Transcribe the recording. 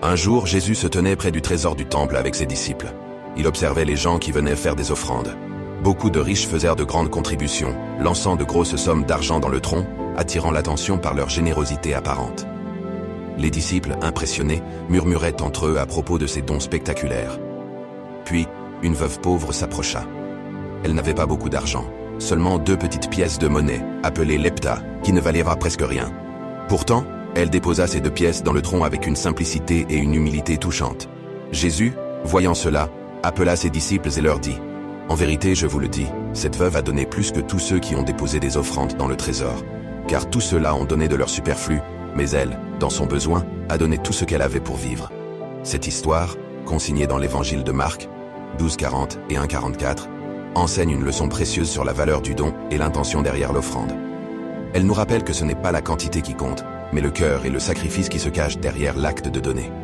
Un jour, Jésus se tenait près du trésor du temple avec ses disciples. Il observait les gens qui venaient faire des offrandes. Beaucoup de riches faisèrent de grandes contributions, lançant de grosses sommes d'argent dans le tronc, attirant l'attention par leur générosité apparente. Les disciples, impressionnés, murmuraient entre eux à propos de ces dons spectaculaires. Puis, une veuve pauvre s'approcha. Elle n'avait pas beaucoup d'argent, seulement 2 petites pièces de monnaie, appelées lepta, qui ne valaient presque rien. Pourtant, elle déposa ces 2 pièces dans le tronc avec une simplicité et une humilité touchantes. Jésus, voyant cela, appela ses disciples et leur dit : « En vérité, je vous le dis, cette veuve a donné plus que tous ceux qui ont déposé des offrandes dans le trésor. Car tous ceux-là ont donné de leur superflu, mais elle, dans son besoin, a donné tout ce qu'elle avait pour vivre. » Cette histoire, consignée dans l'évangile de Marc, 12:40 et 1:44, enseigne une leçon précieuse sur la valeur du don et l'intention derrière l'offrande. Elle nous rappelle que ce n'est pas la quantité qui compte, mais le cœur et le sacrifice qui se cachent derrière l'acte de donner.